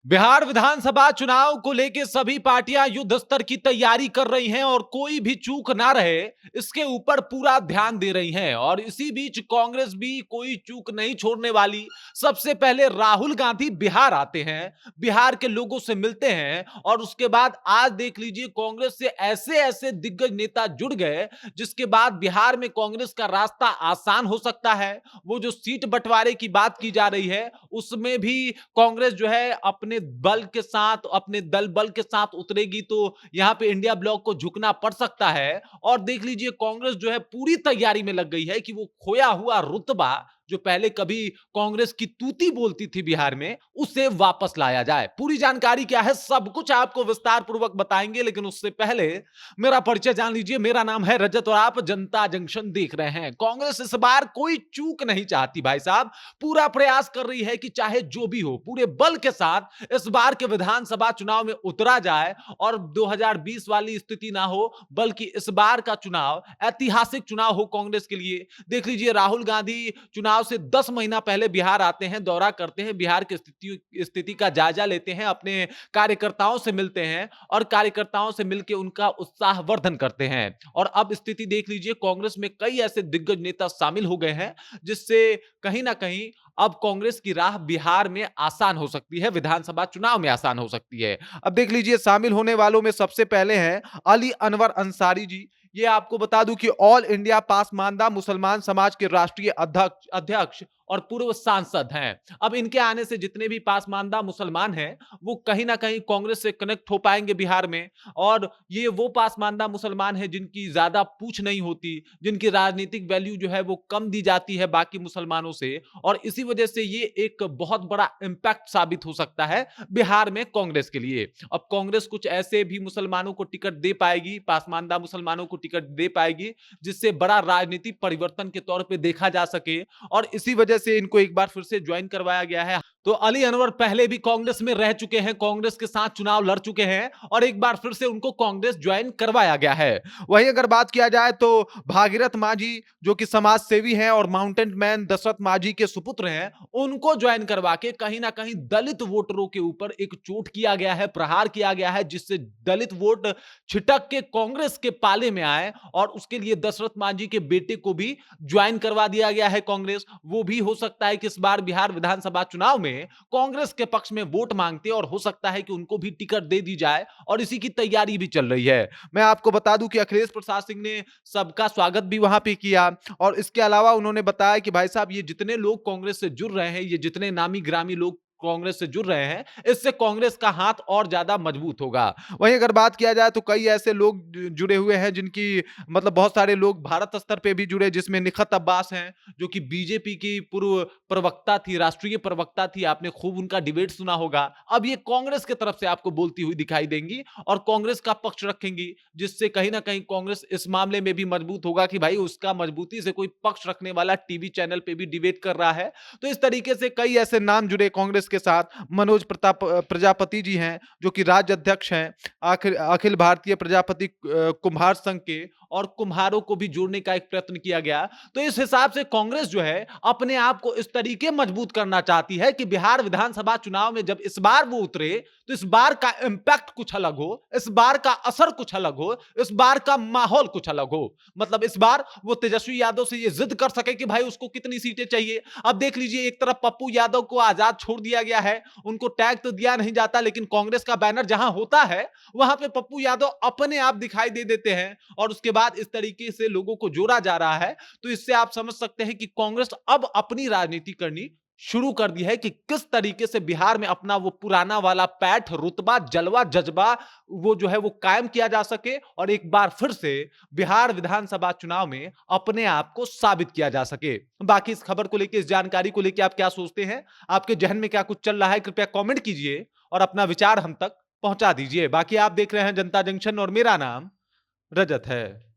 बिहार विधानसभा चुनाव को लेकर सभी पार्टियां युद्ध स्तर की तैयारी कर रही हैं और कोई भी चूक ना रहे इसके ऊपर पूरा ध्यान दे रही हैं। और इसी बीच कांग्रेस भी कोई चूक नहीं छोड़ने वाली। सबसे पहले राहुल गांधी बिहार आते हैं, बिहार के लोगों से मिलते हैं और उसके बाद आज देख लीजिए कांग्रेस से ऐसे ऐसे दिग्गज नेता जुड़ गए जिसके बाद बिहार में कांग्रेस का रास्ता आसान हो सकता है। वो जो सीट बंटवारे की बात की जा रही है उसमें भी कांग्रेस जो है अपने बल के साथ, अपने दल बल के साथ उतरेगी तो यहां पे इंडिया ब्लॉक को झुकना पड़ सकता है। और देख लीजिए कांग्रेस जो है पूरी तैयारी में लग गई है कि वो खोया हुआ रुतबा जो पहले कभी कांग्रेस की तूती बोलती थी बिहार में, उसे वापस लाया जाए। पूरी जानकारी क्या है सब कुछ आपको विस्तार पूर्वक बताएंगे, लेकिन उससे पहले मेरा परिचय जान लीजिए। मेरा नाम है रजत और आप जनता जंक्शन देख रहे हैं। कांग्रेस इस बार कोई चूक नहीं चाहती भाई साहब, पूरा प्रयास कर रही है कि चाहे जो भी हो पूरे बल के साथ इस बार के विधानसभा चुनाव में उतरा जाए और 2020 वाली स्थिति ना हो, बल्कि इस बार का चुनाव ऐतिहासिक चुनाव हो कांग्रेस के लिए। देख लीजिए राहुल गांधी चुनाव से 10 महीना पहले बिहार आते हैं, दौरा करते हैं, बिहार की स्थिति का जायजा लेते हैं, अपने कार्यकर्ताओं से मिलते हैं और कार्यकर्ताओं से मिलकर उनका उत्साहवर्धन करते हैं। और अब स्थिति देख लीजिए कांग्रेस में कई ऐसे दिग्गज नेता शामिल हो गए हैं जिससे कहीं ना कहीं अब कांग्रेस की राह बिहार में आसान हो सकती है, विधानसभा चुनाव में आसान हो सकती है। अब देख लीजिए शामिल होने वालों में सबसे पहले हैं अली अनवर अंसारी जी। ये आपको बता दूं कि ऑल इंडिया पासमानदा मुसलमान समाज के राष्ट्रीय अध्यक्ष अध्यक्ष और पूर्व सांसद हैं। अब इनके आने से जितने भी पासमानदा मुसलमान हैं वो कहीं ना कहीं कांग्रेस से कनेक्ट हो पाएंगे बिहार में। और ये वो पासमानदा मुसलमान हैं जिनकी ज्यादा पूछ नहीं होती, जिनकी राजनीतिक वैल्यू जो है वो कम दी जाती है बाकी मुसलमानों से, और इसी वजह से ये एक बहुत बड़ा इंपैक्ट साबित हो सकता है बिहार में कांग्रेस के लिए। अब कांग्रेस कुछ ऐसे भी मुसलमानों को टिकट दे पाएगी, पासमानदा मुसलमानों को टिकट दे पाएगी जिससे बड़ा राजनीतिक परिवर्तन के तौर पे देखा जा सके, और इसी वजह से इनको एक बार फिर से ज्वाइन करवाया गया है। तो अली अनवर पहले भी कांग्रेस में रह चुके हैं, कांग्रेस के साथ चुनाव लड़ चुके हैं और एक बार फिर से उनको कांग्रेस ज्वाइन करवाया गया है। वहीं अगर बात किया जाए तो भागीरथ मांझी जो कि समाज सेवी हैं और माउंटेन मैन दशरथ मांझी के सुपुत्र हैं, उनको ज्वाइन करवा के कहीं ना कहीं दलित वोटरों के ऊपर एक चोट किया गया है, प्रहार किया गया है, जिससे दलित वोट छिटक के कांग्रेस के पाले में आए। और उसके लिए दशरथ मांझी के बेटे को भी ज्वाइन करवा दिया गया है कांग्रेस। वो भी हो सकता है कि इस बार बिहार विधानसभा चुनाव में कांग्रेस के पक्ष में वोट मांगते और हो सकता है कि उनको भी टिकट दे दी जाए, और इसी की तैयारी भी चल रही है। मैं आपको बता दूं कि अखिलेश प्रसाद सिंह ने सबका स्वागत भी वहां पे किया और इसके अलावा उन्होंने बताया कि भाई साहब ये जितने लोग कांग्रेस से जुड़ रहे हैं, ये जितने नामी ग्रामी लोग कांग्रेस से जुड़ रहे हैं, इससे कांग्रेस का हाथ और ज्यादा मजबूत होगा। वहीं अगर बात किया जाए तो कई ऐसे लोग जुड़े हुए हैं जिनकी मतलब बहुत सारे लोग भारत स्तर पे भी जुड़े, जिसमें निखत अब्बास हैं जो कि बीजेपी की पूर्व प्रवक्ता थी, राष्ट्रीय प्रवक्ता थी, आपने खूब उनका डिबेट सुना होगा। अब ये कांग्रेस की तरफ से आपको बोलती हुई दिखाई देंगी और कांग्रेस का पक्ष रखेंगी, जिससे कहीं ना कहीं कांग्रेस इस मामले में भी मजबूत होगा कि भाई उसका मजबूती से कोई पक्ष रखने वाला टीवी चैनल पे भी डिबेट कर रहा है। तो इस तरीके से कई ऐसे नाम जुड़े कांग्रेस के साथ। मनोज प्रताप प्रजापति जी हैं जो कि राज्य अध्यक्ष हैं अखिल अखिल भारतीय प्रजापति कुम्हार संघ के, और कुम्हारों को भी जोड़ने का एक प्रयत्न किया गया। तो इस हिसाब से कांग्रेस जो है अपने आप को इस तरीके मजबूत करना चाहती है कि बिहार विधानसभा चुनाव में जब इस बार वो उतरे तो इस बार का इंपैक्ट कुछ अलग हो, इस बार का असर कुछ अलग हो, इस बार का माहौल कुछ अलग हो। मतलब इस बार वो तेजस्वी यादव से ये जिद कर सके कि भाई उसको कितनी सीटें चाहिए। अब देख लीजिए एक तरफ पप्पू यादव को आजाद छोड़ दिया गया है, उनको टैग तो दिया नहीं जाता, लेकिन कांग्रेस का बैनर जहां होता है वहां पे पप्पू यादव अपने आप दिखाई दे देते हैं और उसके बाद इस तरीके से लोगों को जोड़ा जा रहा है। तो इससे आप समझ सकते हैं कि कांग्रेस अब अपनी राजनीति करनी शुरू कर दी है कि किस तरीके से बिहार में अपना वो पुराना वाला पैठ, रुतबा, जलवा, जज्बा वो जो है वो कायम किया जा सके और एक बार फिर से बिहार विधानसभा चुनाव में अपने आप को साबित किया जा सके। बाकी इस खबर को लेकर, इस जानकारी को लेकर आप क्या सोचते हैं? आपके जहन में क्या कुछ चल रहा है? कृपया कमेंट कीजिए और अपना विचार हम तक पहुंचा दीजिए। बाकी आप देख रहे हैं जनता जंक्शन और मेरा नाम रजत है।